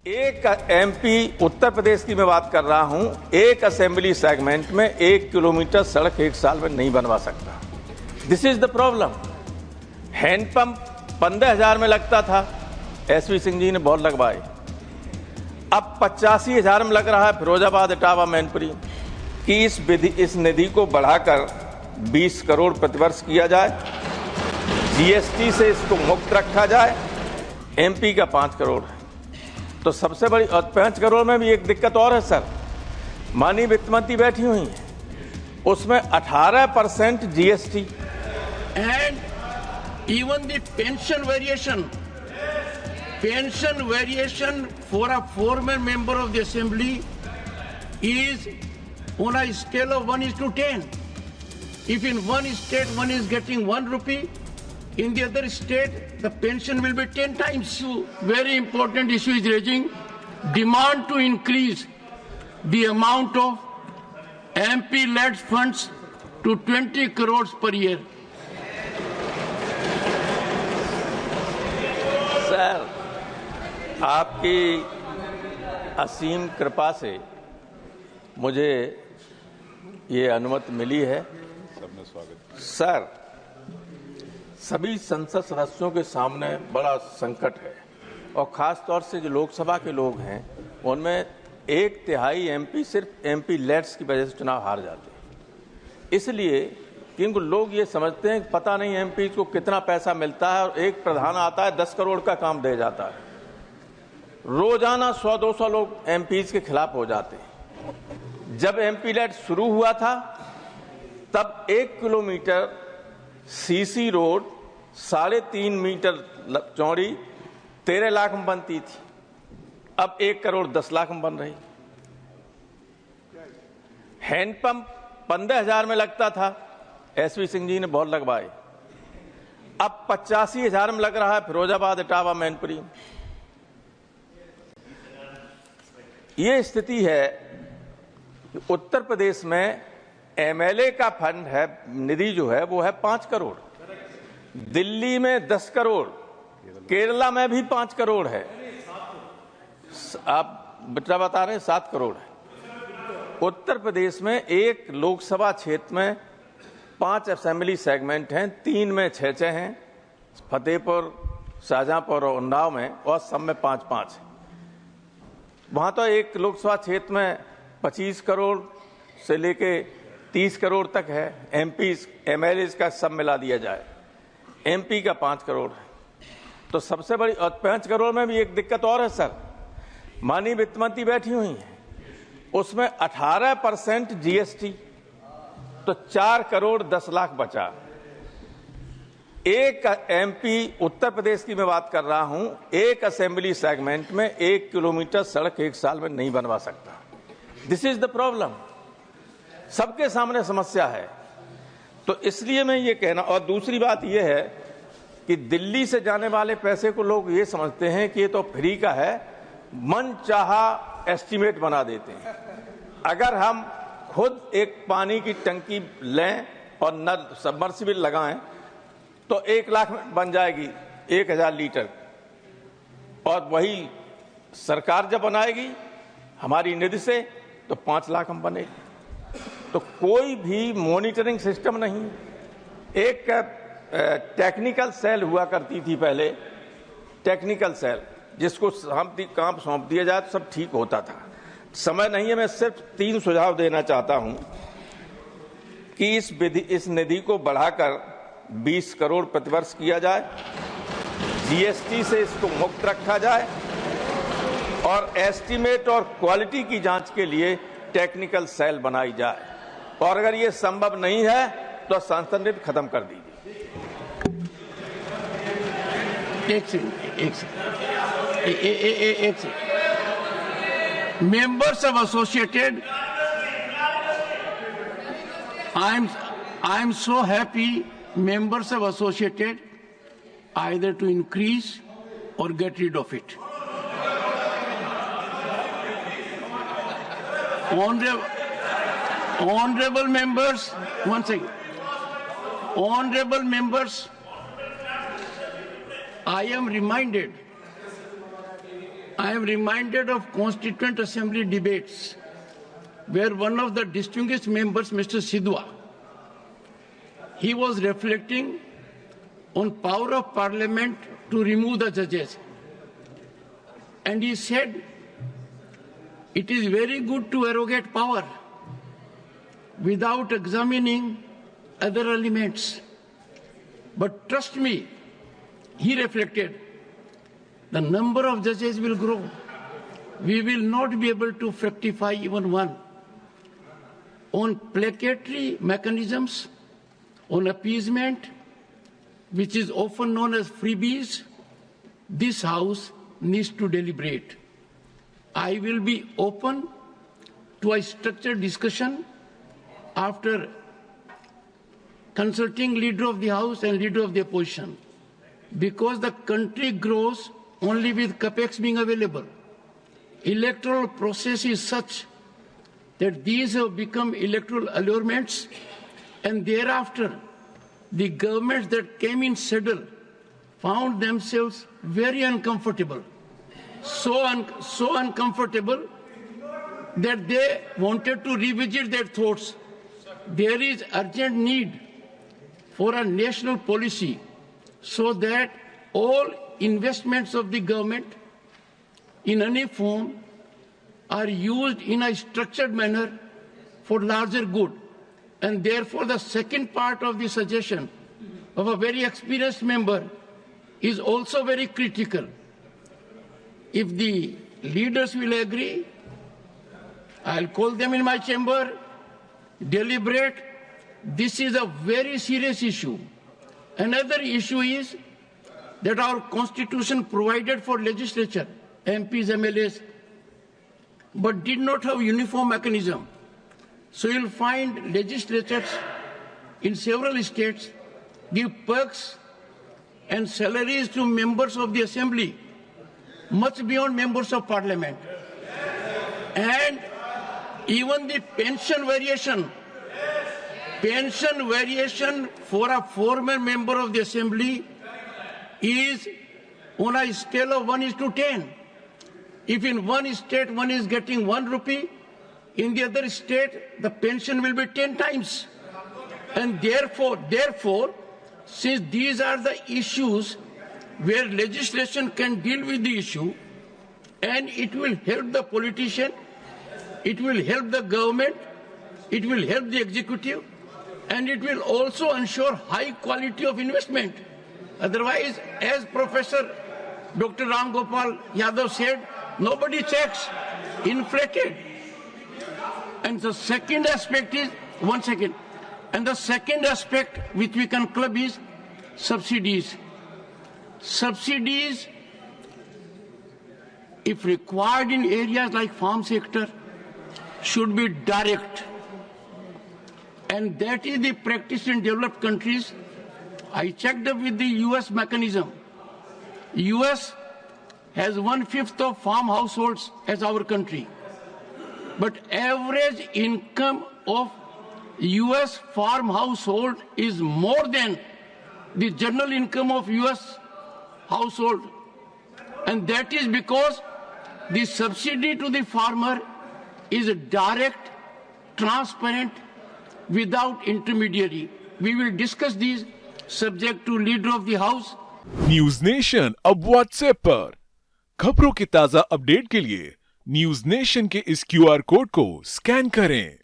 एक एमपी उत्तर प्रदेश की मैं बात कर रहा हूं, एक असेंबली सेगमेंट में 1 किलोमीटर सड़क एक साल में नहीं बनवा सकता। This is the problem. Hand pump 15,000 में लगता था, एसवी सिंह जी ने बहुत लगवाए। अब 85,000 में लग रहा है फिरोजाबाद, इटावा, मैनपुरी कि इस निधि को बढ़ाकर 20 करोड़ प्रतिवर्ष किया जाए, जीएसटी से इसको मुक्त रखा जाए। एमपी का 5 करोड़ है, तो सबसे बड़ी, और 5 करोड़ में भी एक दिक्कत और है सर, माननीय वित्त मंत्री बैठी हुई है, उसमें 18% GST. And even the pension variation for a former member of the assembly is on a scale of 1:10. If in one state one is getting 1 rupee, in the other state the pension will be 10 times. So very important issue is raising demand to increase the amount of MP-led funds to 20 crores per year. Sir, आपकी असीम कृपा से मुझे ये अनुमति मिली है। सबने स्वागत। Sir, सभी संसद सदस्यों के सामने बड़ा संकट है, और खास तौर से जो लोकसभा के लोग हैं उनमें 1/3 एमपी सिर्फ एमपी लेट्स की वजह से चुनाव हार जाते हैं। इसलिए क्योंकि लोग ये समझते हैं कि पता नहीं एमपी को कितना पैसा मिलता है, और एक प्रधान आता है 10 करोड़ का काम दे जाता है। रोजाना 100-200 लोग एमपीज के खिलाफ हो जाते हैं। जब एमपी लेट शुरू हुआ था तब 1 किलोमीटर सीसी रोड 3.5 मीटर चौड़ी 13 लाख में बनती थी, अब 1 करोड़ 10 लाख में बन रही। हैंडपंप 15,000 में लगता था, एसवी सिंह जी ने बहुत लगवाए। अब 85,000 में लग रहा है फिरोजाबाद, इटावा, मैनपुरी। ये स्थिति है कि उत्तर प्रदेश में एमएलए का फंड है, निधि जो है वो है 5 करोड़, दिल्ली में 10 करोड़, केरला में भी 5 करोड़ है, आप बेटा बता रहे हैं 7 करोड़ है। उत्तर प्रदेश में एक लोकसभा क्षेत्र में 5 असेंबली सेगमेंट हैं, 3 में 6 हैं, फतेहपुर, शाहजहांपुर और उन्नाव में, और सब में 5-5 है। वहां तो एक लोकसभा क्षेत्र में 25 करोड़ से लेके 30 करोड़ तक है। एमपी एमएलए का सब मिला दिया जाए, एमपी का 5 करोड़ है, तो सबसे बड़ी, और 5 करोड़ में भी एक दिक्कत और है सर, माननीय वित्त मंत्री बैठी हुई है, उसमें 18% जीएसटी, तो 4 करोड़ 10 लाख बचा। एक एमपी उत्तर प्रदेश की मैं बात कर रहा हूं, एक असेंबली सेगमेंट में 1 किलोमीटर सड़क एक साल में नहीं बनवा सकता। This is the problem. सबके सामने समस्या है, तो इसलिए मैं ये कहना, और दूसरी बात ये है कि दिल्ली से जाने वाले पैसे को लोग ये समझते हैं कि ये तो फ्री का है, मन चाहा एस्टीमेट बना देते हैं। अगर हम खुद एक पानी की टंकी लें और नल सबमर्सिबल लगाएं तो 1 लाख में बन जाएगी 1000 लीटर, और वही सरकार जब बनाएगी हमारी निधि से तो 5 लाख में बनेगी। तो कोई भी मॉनिटरिंग सिस्टम नहीं। एक टेक्निकल सेल हुआ करती थी पहले, टेक्निकल सेल, जिसको काम सौंप दिया जाए तो सब ठीक होता था। समय नहीं है, मैं सिर्फ 3 सुझाव देना चाहता हूं कि इस निधि को बढ़ाकर 20 करोड़ प्रतिवर्ष किया जाए, जीएसटी से इसको मुक्त रखा जाए, और एस्टीमेट और क्वालिटी की जांच के लिए टेक्निकल सेल बनाई जाए, और अगर ये संभव नहीं है तो सांसद निधि खत्म कर दीजिए। एक second. Members have associated. I am so happy members have associated either to increase or get rid of it. Honorable members, one second. Honorable members, I am reminded I am reminded of Constituent Assembly debates where one of the distinguished members, Mr. Sidhwa, he was reflecting on power of Parliament to remove the judges. And he said, it is very good to arrogate power without examining other elements. But trust me, he reflected, the number of judges will grow. We will not be able to fructify even one. On placatory mechanisms, on appeasement, which is often known as freebies, this House needs to deliberate. I will be open to a structured discussion after consulting Leader of the House and Leader of the Opposition, because the country grows only with capex being available. Electoral process is such that these have become electoral allurements, and thereafter the governments that came in saddle found themselves very uncomfortable, so uncomfortable that they wanted to revisit their thoughts. There is urgent need for a national policy so that all investments of the government in any form are used in a structured manner for larger good. And therefore, the second part of the suggestion of a very experienced member is also very critical. If the leaders will agree, I'll call them in my chamber, deliberate. This is a very serious issue. Another issue is that our Constitution provided for legislature, MPs, MLAs, but did not have uniform mechanism. So you'll find legislatures in several states give perks and salaries to members of the assembly, much beyond members of parliament. And even the pension variation for a former member of the assembly is on a scale of 1:10. If in one state one is getting 1 rupee, in the other state the pension will be 10 times. And therefore, since these are the issues where legislation can deal with the issue, and it will help the politician, it will help the government, it will help the executive, and it will also ensure high quality of investment. Otherwise, as Professor Dr. Ram Gopal Yadav said, nobody checks, inflated. And the second aspect is, and the second aspect which we can club is subsidies. Subsidies, if required in areas like farm sector, should be direct. And that is the practice in developed countries. I checked up with the US mechanism. US has 1/5 of farm households as our country. But average income of US farm household is more than the general income of US household. And that is because the subsidy to the farmer is direct, transparent, without intermediary. We will discuss these subject to Leader of the House. News nation अब WhatsApp पर खबरों के ताजा update के लिए news nation के इस QR code को स्कैन करें।